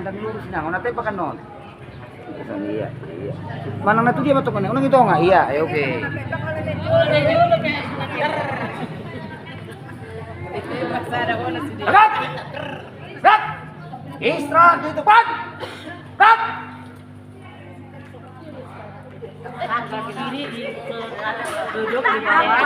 dan lurus na. Kung natin pa kanon. Iya. Manang na to dia bato kanang unang ito nga. Iya, okay. Agad! Agad! Extra dito pag! Agad! Duduk di bawah.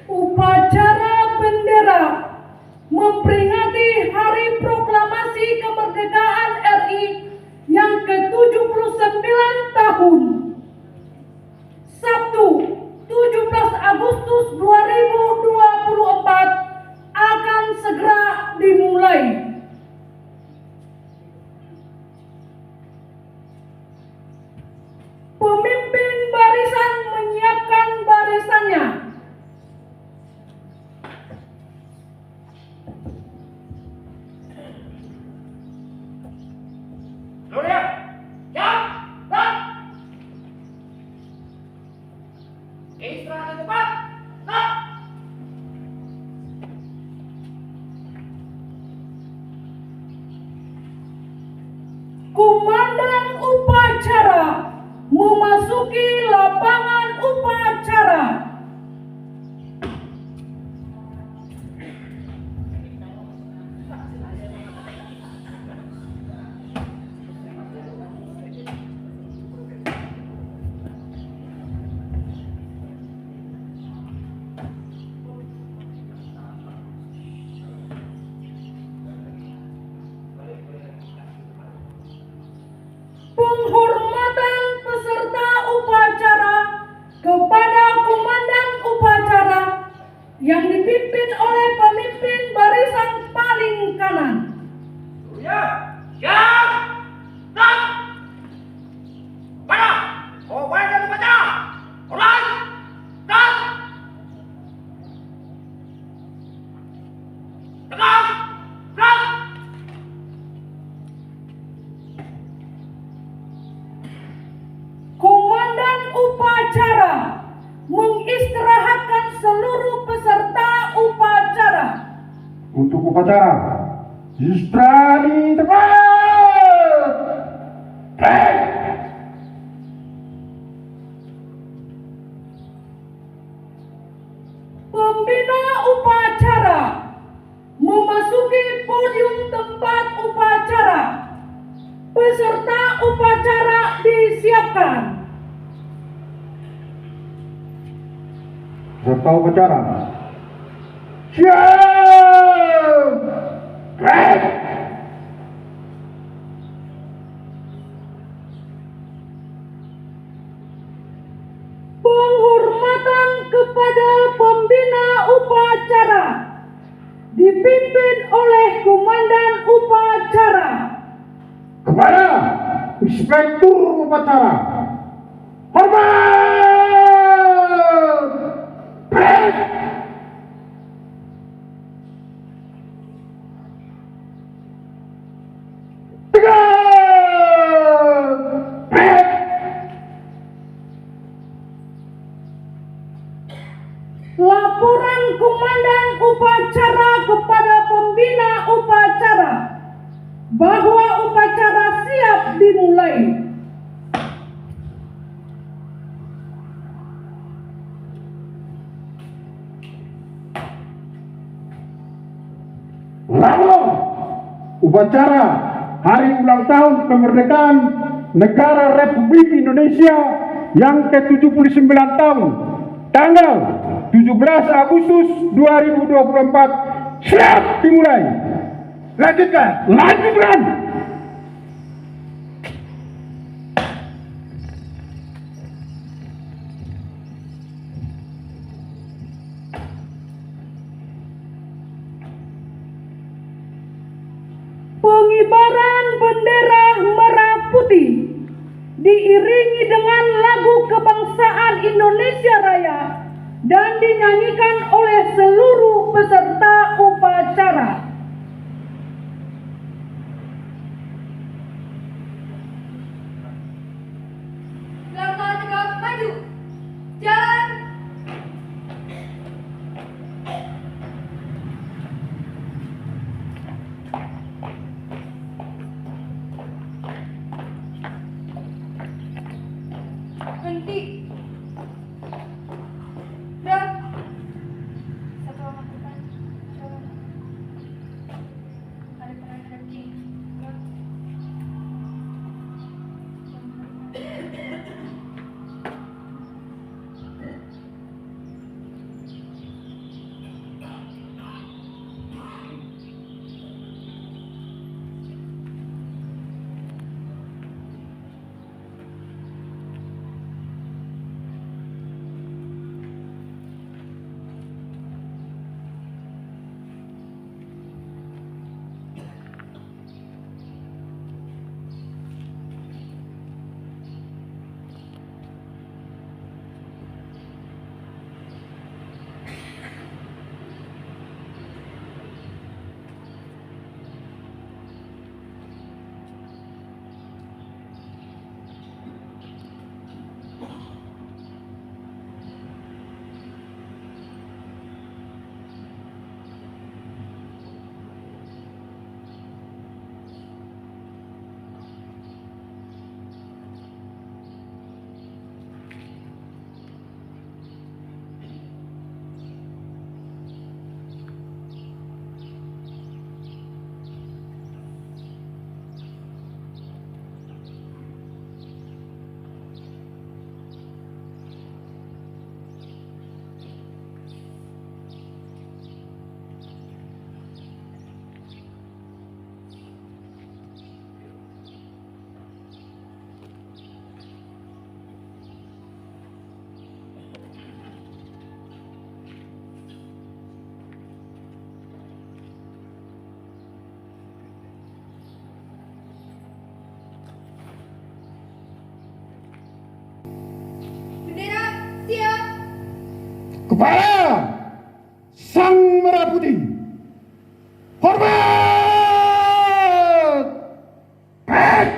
Upacara bendera memperingati Hari Proklamasi Kemerdekaan RI yang ke-79 tahun. Sabtu, 17 Agustus 2024 akan segera dimulai. Pemimpin barisan menyiapkan barisannya. Komandan upacara memasuki lapangan upacara. Penghormatan peserta upacara kepada komandan upacara yang dipimpin oleh pemimpin barisan paling kanan. Komandan upacara mengistirahatkan seluruh peserta upacara. Untuk upacara, istirahat di tempat. Pembina upacara memasuki podium tempat upacara. Peserta upacara disiapkan. Peserta upacara, siap. kepada pembina upacara dipimpin oleh komandan upacara. Kepada inspektur upacara, hormat. Break. Tegak. Break. Laporan komandan upacara kepada pembina upacara bahwa upacara siap dimulai. Lalu upacara hari ulang tahun kemerdekaan negara Republik Indonesia yang ke-79 tahun tanggal 17 Agustus 2024 siap dimulai. Lanjutkan. Pengibaran bendera merah putih diiringi dengan lagu kebangsaan Indonesia Raya dan dinyanyikan oleh seluruh peserta upacara. Langkah tegak maju. Jalan. Henti. Dan satu lakukan. Jalan. Ada peran kaki. Bendera siap. Kepada Sang Merah Putih, hormat. Break.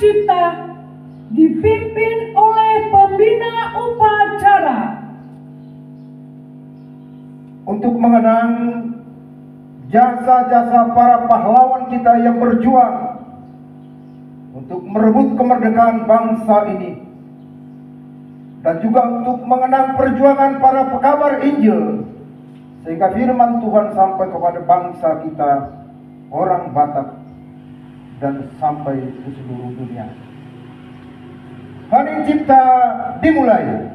Cipta dipimpin oleh pembina upacara. Untuk mengenang jasa-jasa para pahlawan kita yang berjuang untuk merebut kemerdekaan bangsa ini, dan juga untuk mengenang perjuangan para pekabar Injil sehingga firman Tuhan sampai kepada bangsa kita, orang Batak, dan sampai ke seluruh dunia. Hari Cipta dimulai.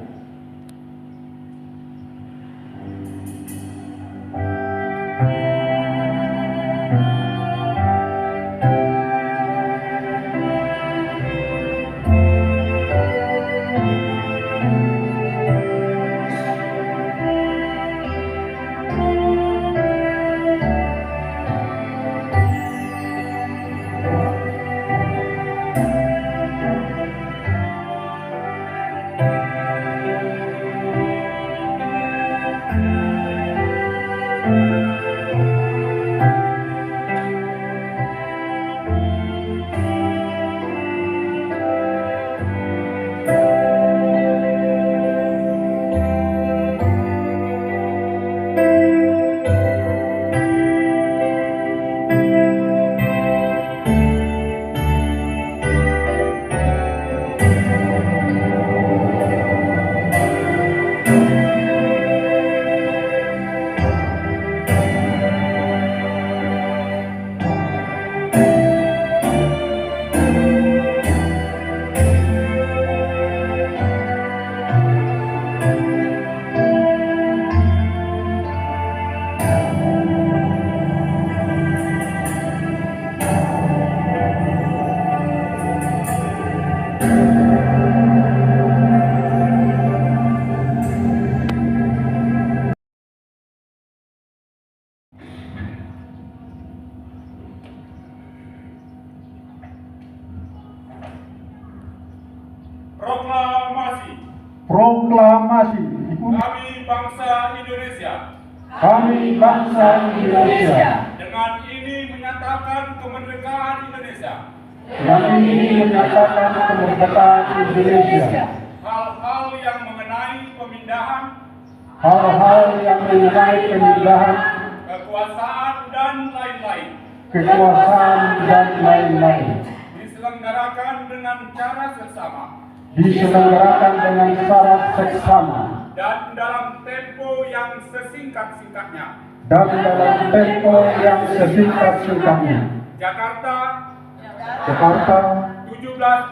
Proklamasi. Kami bangsa Indonesia. Kami bangsa Indonesia. Dengan ini menyatakan kemerdekaan Indonesia. Yang ini menyatakan kemerdekaan Indonesia. Hal-hal yang mengenai pemindahan, Hal-hal yang mengenai pemindahan, kekuasaan dan lain-lain kekuasaan dan lain-lain diselenggarakan dengan cara seksama diselenggarakan dengan syarat seksama dan dalam tempo yang sesingkat-singkatnya. dan dalam tempo yang sesingkat-singkatnya. Jakarta, Jakarta, 17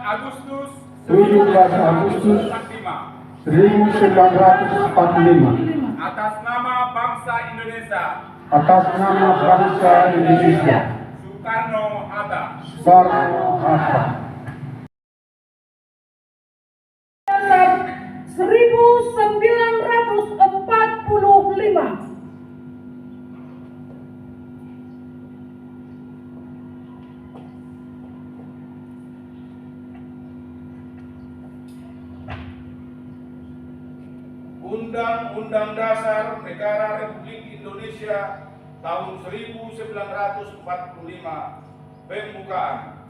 Agustus 17 Agustus 1945. 1945. Atas nama bangsa Indonesia, Atas nama bangsa Indonesia, Soekarno-Hatta. Soekarno-Hatta. 1945. Undang-Undang Dasar Negara Republik Indonesia tahun 1945 pembukaan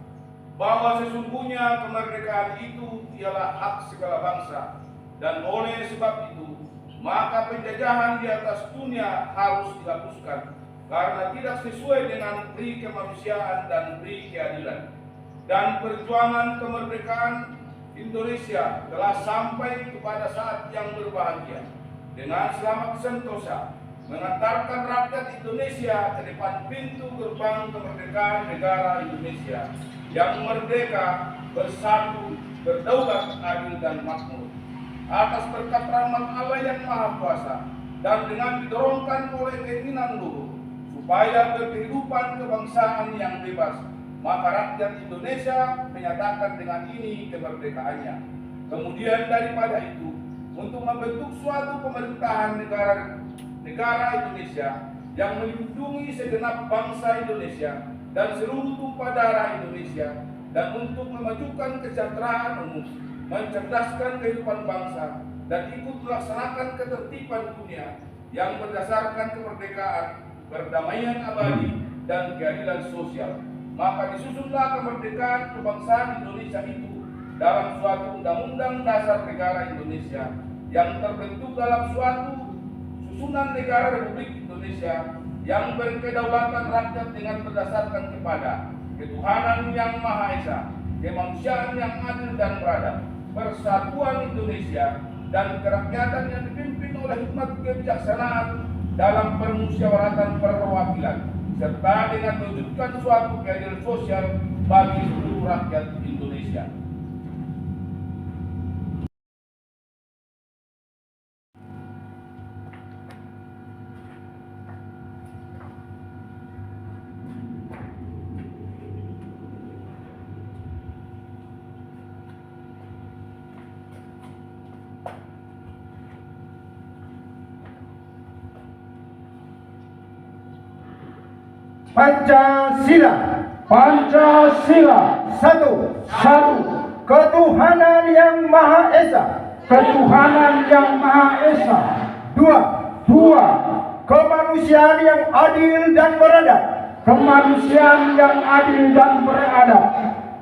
bahwa sesungguhnya kemerdekaan itu ialah hak segala bangsa, dan oleh sebab itu maka penjajahan di atas dunia harus dihapuskan karena tidak sesuai dengan pri kemanusiaan dan pri keadilan. Dan perjuangan kemerdekaan Indonesia telah sampai kepada saat yang berbahagia dengan selamat sentosa mengantarkan rakyat Indonesia ke depan pintu gerbang kemerdekaan negara Indonesia yang merdeka, bersatu, berdaulat, adil dan makmur atas berkat rahmat Allah yang Maha Kuasa, dan dengan didorongkan oleh keinginan luhur supaya berkehidupan kebangsaan yang bebas, maka rakyat Indonesia menyatakan dengan ini kemerdekaannya. Kemudian daripada itu, untuk membentuk suatu pemerintahan negara Indonesia yang melindungi segenap bangsa Indonesia dan seluruh tumpah darah Indonesia, dan untuk memajukan kesejahteraan umum, mencerdaskan kehidupan bangsa, dan ikut melaksanakan ketertiban dunia yang berdasarkan kemerdekaan, perdamaian abadi, dan keadilan sosial. maka disusunlah kemerdekaan kebangsaan Indonesia itu dalam suatu undang-undang dasar negara Indonesia yang terbentuk dalam suatu susunan negara Republik Indonesia yang berkedaulatan rakyat dengan berdasarkan kepada ketuhanan yang Maha Esa, kemanusiaan yang adil dan beradab, persatuan Indonesia, dan kerakyatan yang dipimpin oleh hikmat kebijaksanaan dalam permusyawaratan perwakilan, serta dengan mewujudkan suatu keadilan sosial bagi seluruh rakyat Indonesia. Pancasila. Pancasila. Satu. Satu. Ketuhanan yang Maha Esa. Ketuhanan yang Maha Esa. Dua. Dua. Kemanusiaan yang adil dan beradab. Kemanusiaan yang adil dan beradab.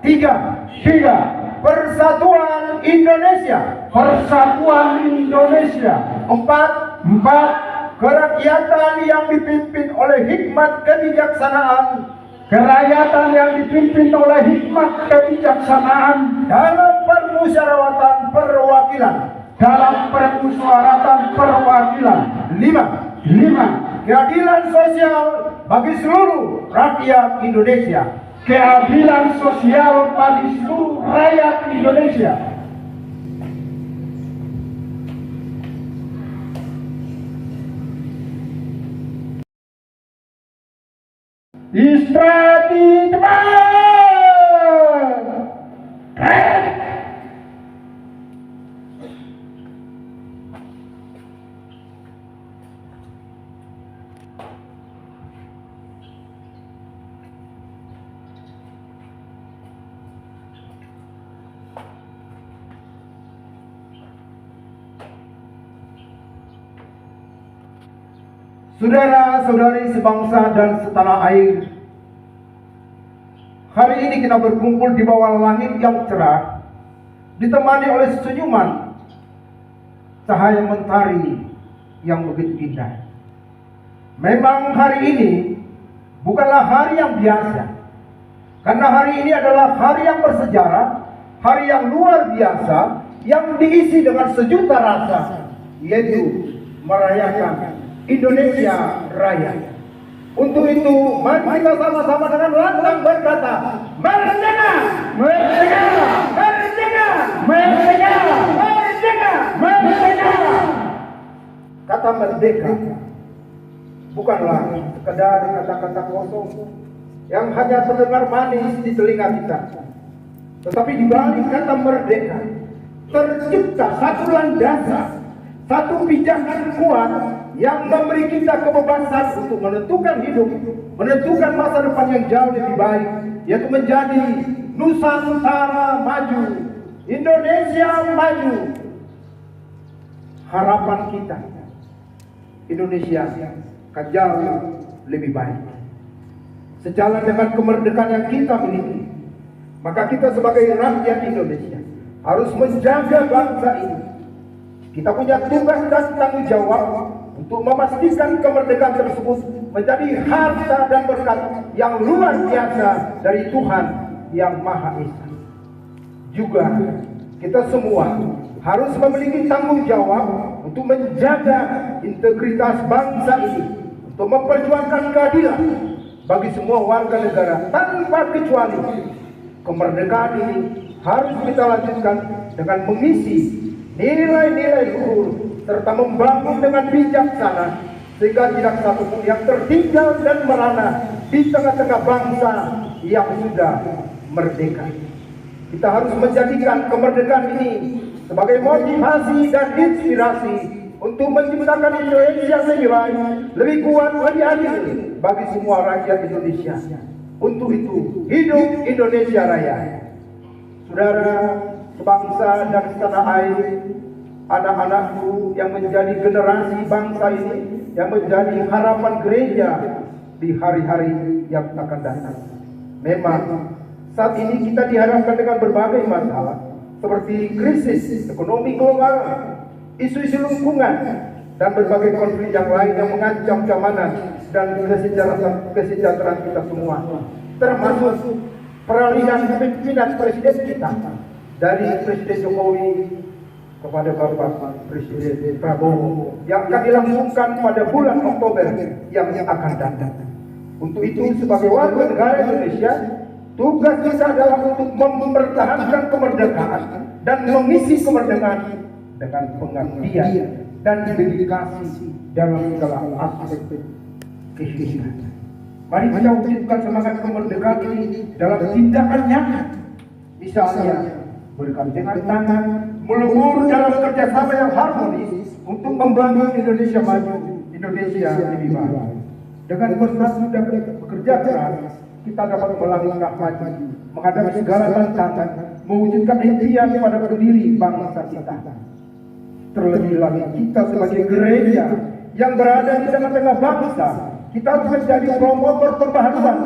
Tiga. Tiga. Persatuan Indonesia. Persatuan Indonesia. Empat. Empat. Kerakyatan yang dipimpin oleh hikmat kebijaksanaan Kerakyatan yang dipimpin oleh hikmat kebijaksanaan dalam permusyawaratan perwakilan. dalam permusyawaratan perwakilan. Lima. Lima. Keadilan sosial bagi seluruh rakyat Indonesia. Keadilan sosial bagi seluruh rakyat Indonesia. Istirahat cepat. Saudara-saudari sebangsa dan setanah air, hari ini kita berkumpul di bawah langit yang cerah, ditemani oleh senyuman cahaya mentari yang begitu indah. Memang hari ini bukanlah hari yang biasa, karena hari ini adalah hari yang bersejarah, hari yang luar biasa, yang diisi dengan sejuta rasa, yaitu merayakan Indonesia Raya. Untuk itu, mari kita sama-sama dengan lantang berkata, merdeka! Merdeka! Merdeka! Merdeka! Merdeka! Merdeka! Kata merdeka bukanlah sekedar kata-kata kosong yang hanya terdengar manis di telinga kita, tetapi di balik kata merdeka tercipta satu landasan, satu pijakan kuat yang memberi kita kebebasan untuk menentukan hidup, menentukan masa depan yang jauh lebih baik, yaitu menjadi Nusantara maju, Indonesia maju. Harapan kita, Indonesia akan jauh lebih baik. Sejalan dengan kemerdekaan yang kita miliki, maka kita sebagai rakyat Indonesia harus menjaga bangsa ini. Kita punya tugas dan tanggung jawab untuk memastikan kemerdekaan tersebut menjadi harta dan berkat yang luar biasa dari Tuhan yang Maha Esa. Juga kita semua harus memiliki tanggung jawab untuk menjaga integritas bangsa ini, untuk memperjuangkan keadilan bagi semua warga negara tanpa kecuali. Kemerdekaan ini harus kita lanjutkan dengan mengisi nilai-nilai luhur serta membangun dengan bijaksana, sehingga tidak satu pun yang tertinggal dan merana di tengah-tengah bangsa yang sudah merdeka. Kita harus menjadikan kemerdekaan ini sebagai motivasi dan inspirasi untuk menciptakan Indonesia yang lebih baik, lebih kuat, lebih adil bagi semua rakyat Indonesia. Untuk itu, hidup Indonesia Raya. Saudara sebangsa dan setanah air, anak-anakku yang menjadi generasi bangsa ini, yang menjadi harapan gereja di hari-hari yang akan datang. Memang saat ini kita dihadapkan dengan berbagai masalah seperti krisis ekonomi global, isu-isu lingkungan, dan berbagai konflik yang lain yang mengancam keamanan dan kesejahteraan kita semua, termasuk peralihan kepemimpinan presiden kita dari Presiden Jokowi kepada Bapak Presiden Prabowo yang akan dilangsungkan pada bulan Oktober yang akan datang. Untuk itu, sebagai warga negara Indonesia, tugas kita adalah untuk mempertahankan kemerdekaan dan mengisi kemerdekaan dengan pengabdian dan dedikasi dalam segala aspek kehidupan. Mari kita wujudkan semangat kemerdekaan ini dalam tindakan nyata. Misalnya, bergandengan tangan, melebur dalam kerjasama yang harmonis untuk membangun Indonesia maju, Indonesia lebih baik. Dengan bersatu dan bekerja keras, kita dapat melangkah maju, menghadapi segala tantangan, mewujudkan impian pada pendiri bangsa kita. Terlebih lagi kita sebagai gereja yang berada di tengah-tengah bangsa, kita harus menjadi promotor pembaharuan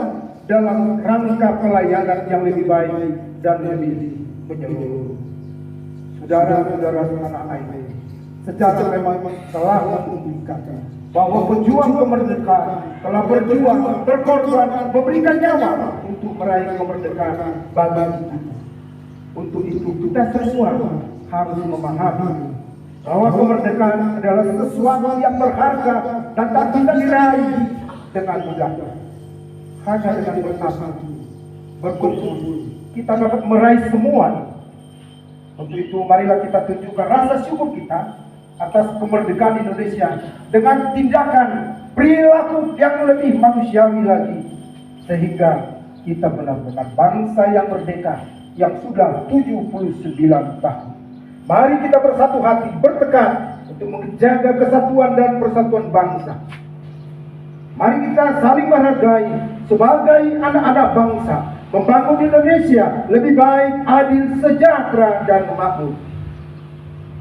dalam rangka pelayanan yang lebih baik dan lebih menyeluruh. Saudara-saudara setanah air, sejarah memang telah membuktikan bahwa pejuang kemerdekaan telah berjuang, berkorban, memberikan nyawa untuk meraih kemerdekaan bagi kita. Untuk itu kita semua harus memahami bahwa kemerdekaan adalah sesuatu yang berharga dan tak bisa diraih dengan mudah. Hanya dengan bersatu, berkumpul, kita dapat meraih semua. Untuk itu marilah kita tunjukkan rasa syukur kita atas kemerdekaan Indonesia dengan tindakan perilaku yang lebih manusiawi lagi, sehingga kita benar-benar bangsa yang merdeka yang sudah 79 tahun. Mari kita bersatu hati, bertekad untuk menjaga kesatuan dan persatuan bangsa. Mari kita saling menghargai sebagai anak-anak bangsa, membangun Indonesia lebih baik, adil, sejahtera, dan makmur.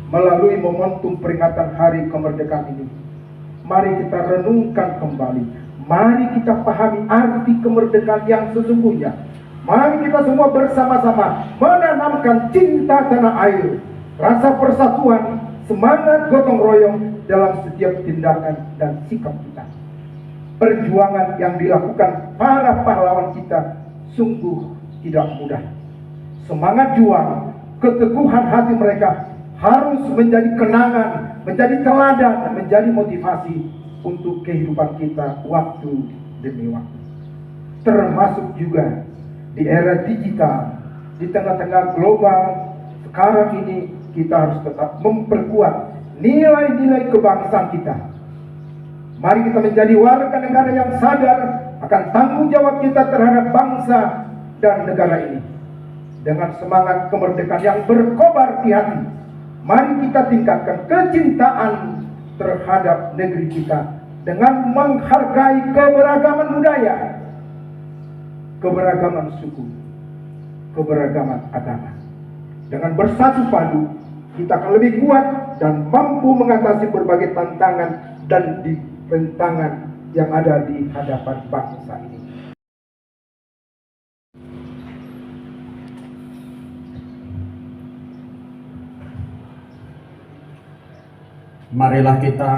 Melalui momentum peringatan Hari Kemerdekaan ini, mari kita renungkan kembali, mari kita pahami arti kemerdekaan yang sesungguhnya. Mari kita semua bersama-sama menanamkan cinta tanah air, rasa persatuan, semangat gotong royong dalam setiap tindakan dan sikap kita. Perjuangan yang dilakukan para pahlawan kita sungguh tidak mudah. Semangat juang, keteguhan hati mereka harus menjadi kenangan, menjadi teladan, menjadi motivasi untuk kehidupan kita waktu demi waktu. Termasuk juga di era digital, di tengah-tengah global sekarang ini, kita harus tetap memperkuat nilai-nilai kebangsaan kita. Mari kita menjadi warga negara yang sadar akan tanggung jawab kita terhadap bangsa dan negara ini. Dengan semangat kemerdekaan yang berkobar di hati, mari kita tingkatkan kecintaan terhadap negeri kita dengan menghargai keberagaman budaya, keberagaman suku, keberagaman agama. Dengan bersatu padu, kita akan lebih kuat dan mampu mengatasi berbagai tantangan dan rintangan yang ada di hadapan bangsa ini. Marilah kita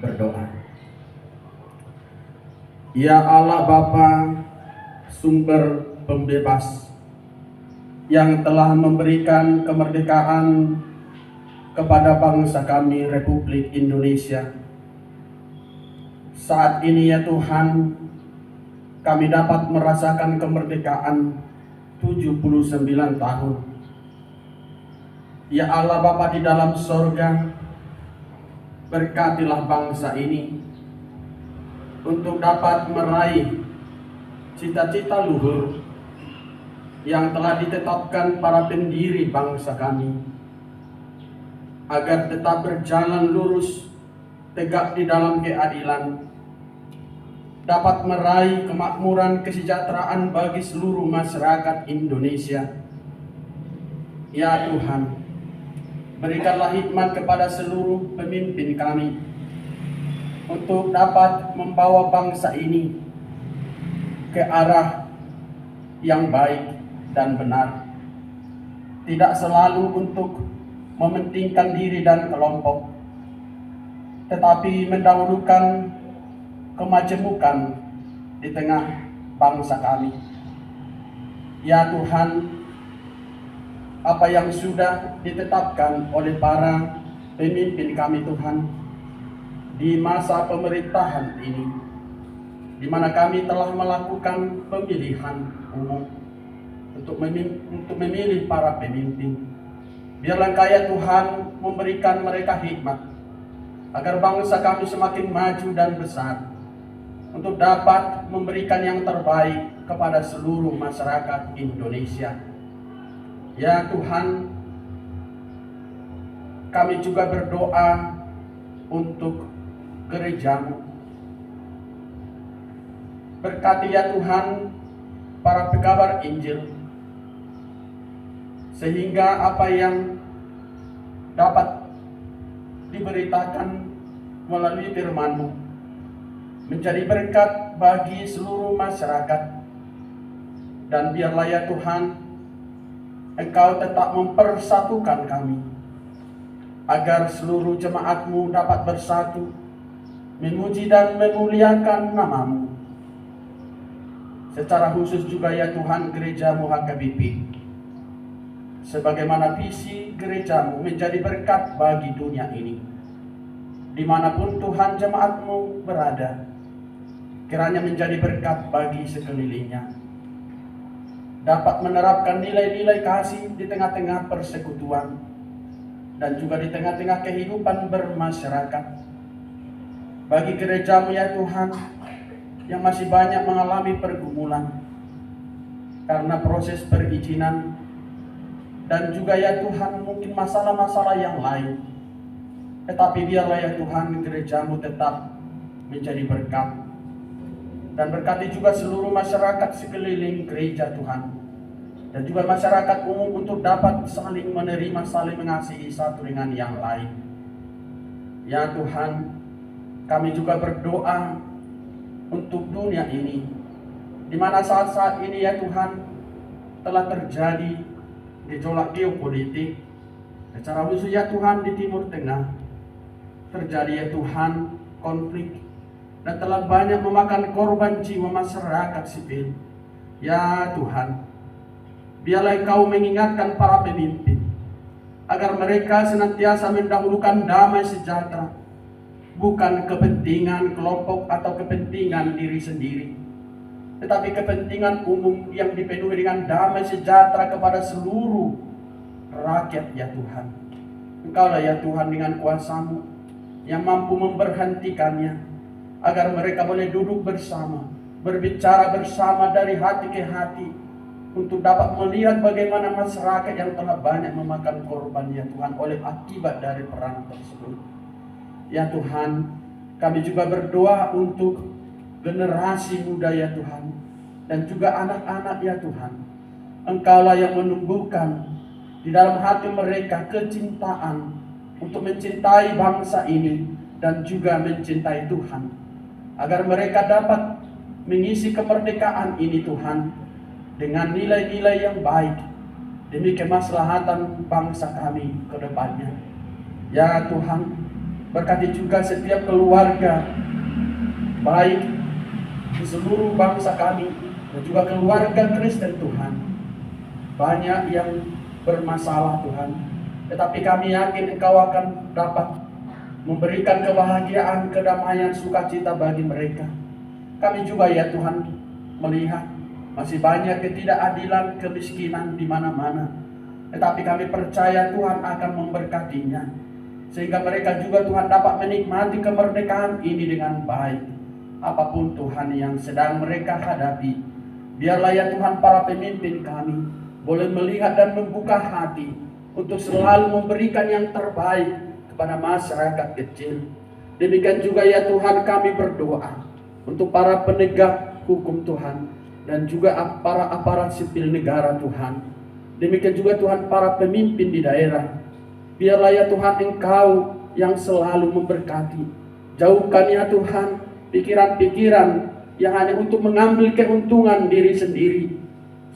berdoa. Ya Allah Bapa, sumber pembebas yang telah memberikan kemerdekaan kepada bangsa kami Republik Indonesia. Saat ini ya Tuhan, kami dapat merasakan kemerdekaan 79 tahun. Ya Allah Bapa di dalam sorga, berkatilah bangsa ini untuk dapat meraih cita-cita luhur yang telah ditetapkan para pendiri bangsa kami, agar tetap berjalan lurus, tegak di dalam keadilan, dapat meraih kemakmuran kesejahteraan bagi seluruh masyarakat Indonesia. Ya Tuhan, berikanlah hikmat kepada seluruh pemimpin kami untuk dapat membawa bangsa ini ke arah yang baik dan benar. Tidak selalu untuk mementingkan diri dan kelompok, tetapi mendahulukan kemajemukan di tengah bangsa kami. Ya Tuhan, apa yang sudah ditetapkan oleh para pemimpin kami Tuhan di masa pemerintahan ini, di mana kami telah melakukan pemilihan umum untuk memilih para pemimpin. Biarlah Engkau ya Tuhan memberikan mereka hikmat, agar bangsa kami semakin maju dan besar, untuk dapat memberikan yang terbaik kepada seluruh masyarakat Indonesia. Ya Tuhan, kami juga berdoa untuk gereja-Mu. Berkati ya Tuhan para pekabar Injil, sehingga apa yang dapat diberitakan melalui firman-Mu menjadi berkat bagi seluruh masyarakat. Dan biarlah ya Tuhan, Engkau tetap mempersatukan kami, agar seluruh jemaat-Mu dapat bersatu, memuji dan memuliakan nama-Mu. Secara khusus juga ya Tuhan gereja-Mu HKBP, sebagaimana visi gereja-Mu menjadi berkat bagi dunia ini. Dimanapun Tuhan jemaat-Mu berada, kiranya menjadi berkat bagi sekelilingnya, dapat menerapkan nilai-nilai kasih di tengah-tengah persekutuan dan juga di tengah-tengah kehidupan bermasyarakat. Bagi gereja-Mu ya Tuhan, yang masih banyak mengalami pergumulan karena proses perizinan, dan juga ya Tuhan mungkin masalah-masalah yang lain, tetapi biarlah ya Tuhan gereja-Mu tetap menjadi berkat. Dan berkati juga seluruh masyarakat sekeliling gereja Tuhan, dan juga masyarakat umum untuk dapat saling menerima, saling mengasihi satu dengan yang lain. Ya Tuhan, kami juga berdoa untuk dunia ini, di mana saat-saat ini ya Tuhan telah terjadi gejolak geopolitik, secara khusus ya Tuhan di Timur Tengah terjadi ya Tuhan konflik, dan telah banyak memakan korban jiwa masyarakat sipil. Ya Tuhan, biarlah Engkau mengingatkan para pemimpin agar mereka senantiasa mendahulukan damai sejahtera, bukan kepentingan kelompok atau kepentingan diri sendiri, tetapi kepentingan umum yang dipenuhi dengan damai sejahtera kepada seluruh rakyat ya Tuhan. Engkaulah ya Tuhan dengan kuasa-Mu yang mampu memberhentikannya, agar mereka boleh duduk bersama, berbicara bersama dari hati ke hati, untuk dapat melihat bagaimana masyarakat yang telah banyak memakan korban ya Tuhan oleh akibat dari perang tersebut. Ya Tuhan, kami juga berdoa untuk generasi muda ya Tuhan, dan juga anak-anak ya Tuhan. Engkaulah yang menumbuhkan di dalam hati mereka kecintaan untuk mencintai bangsa ini dan juga mencintai Tuhan, agar mereka dapat mengisi kemerdekaan ini Tuhan dengan nilai-nilai yang baik demi kemaslahatan bangsa kami ke depannya. Ya Tuhan, berkati juga setiap keluarga baik di seluruh bangsa kami dan juga keluarga Kristen Tuhan. Banyak yang bermasalah Tuhan, tetapi kami yakin Engkau akan dapat memberikan kebahagiaan, kedamaian, sukacita bagi mereka. Kami juga ya Tuhan melihat masih banyak ketidakadilan, kemiskinan di mana-mana, tetapi kami percaya Tuhan akan memberkatinya, sehingga mereka juga Tuhan dapat menikmati kemerdekaan ini dengan baik. Apapun Tuhan yang sedang mereka hadapi, biarlah ya Tuhan para pemimpin kami boleh melihat dan membuka hati untuk selalu memberikan yang terbaik kepada masyarakat kecil. Demikian juga ya Tuhan kami berdoa untuk para penegak hukum Tuhan, dan juga para aparat sipil negara Tuhan. Demikian juga Tuhan para pemimpin di daerah. Biarlah ya Tuhan Engkau yang selalu memberkati. Jauhkan ya Tuhan pikiran-pikiran yang hanya untuk mengambil keuntungan diri sendiri,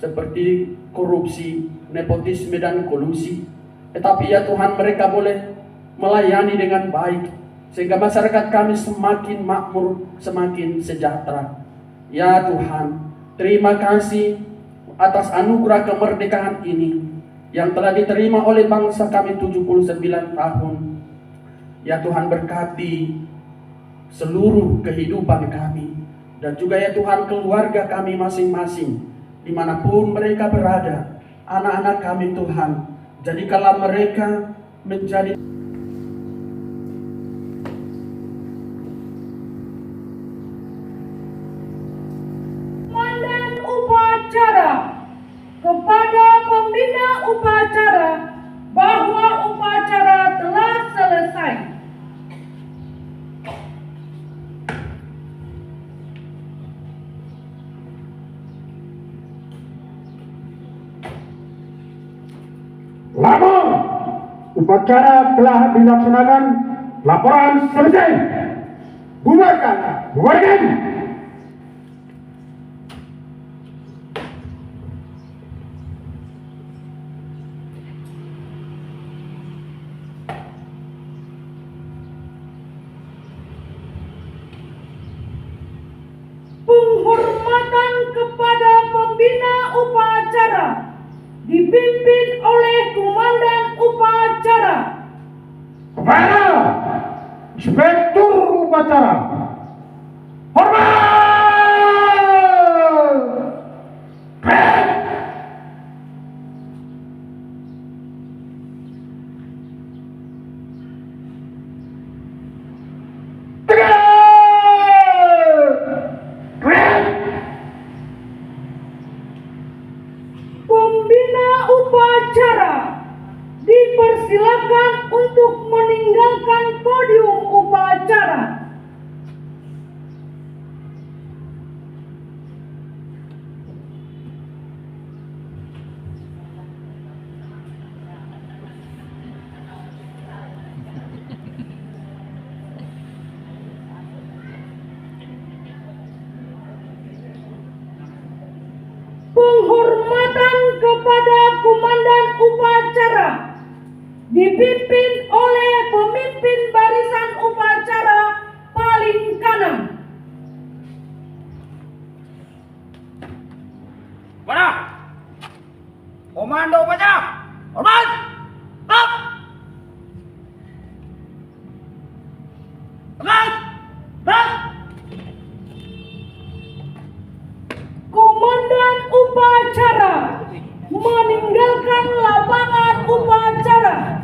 seperti korupsi, nepotisme, dan kolusi. Tetapi ya Tuhan, mereka boleh melayani dengan baik, sehingga masyarakat kami semakin makmur, semakin sejahtera. Ya Tuhan, terima kasih atas anugerah kemerdekaan ini yang telah diterima oleh bangsa kami 79 tahun. Ya Tuhan, berkati seluruh kehidupan kami, dan juga ya Tuhan keluarga kami masing-masing, dimanapun mereka berada. Anak-anak kami Tuhan, jadikanlah mereka menjadi Komandan upacara kepada pembina upacara bahwa upacara telah selesai. Lama upacara telah dilaksanakan. Laporan selesai. Bubarkan. Bubarkan. Penghormatan kepada pembina upacara dipimpin oleh komandan upacara. Kepada Inspektur Upacara. Hormat! Pembina upacara dipersilakan untuk meninggalkan podium upacara. Penghormatan kepada komandan upacara dipimpin oleh pemimpin barisan upacara paling kanan. Mana? Komando upacara. Hormat. Up. Hormat. Hormat. Komandan upacara meninggalkan lapangan upacara.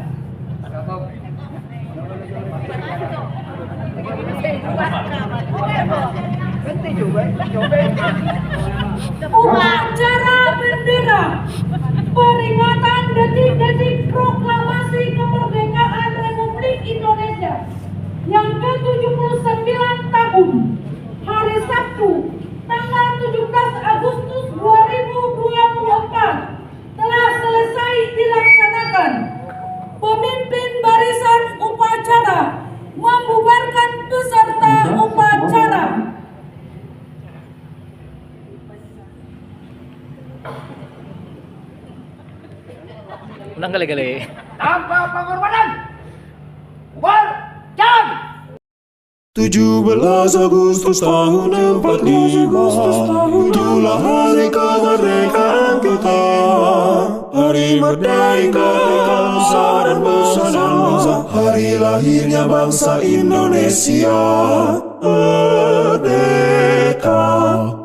Upacara bendera peringatan detik-detik proklamasi kemerdekaan Republik Indonesia yang ke-79 tahun, hari Sabtu tanggal 17 Agustus 2024 telah selesai dilaksanakan. Pemimpin barisan upacara membubarkan peserta upacara. Ulang kali-kali. Tanpa penghormatan. Bubar. Jalan. 17 Agustus tahun 45, itulah hari kemerdekaan kita. Hari merdeka bangsa dan bangsa, hari lahirnya bangsa Indonesia. Merdeka,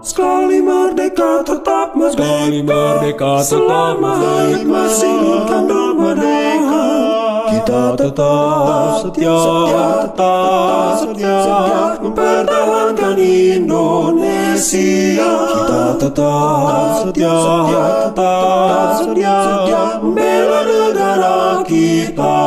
sekali merdeka tetap merdeka, selama hidup masih dikandung merdeka. Kita tetap setia mempertahankan Indonesia. Kita tetap setia membela negara kita.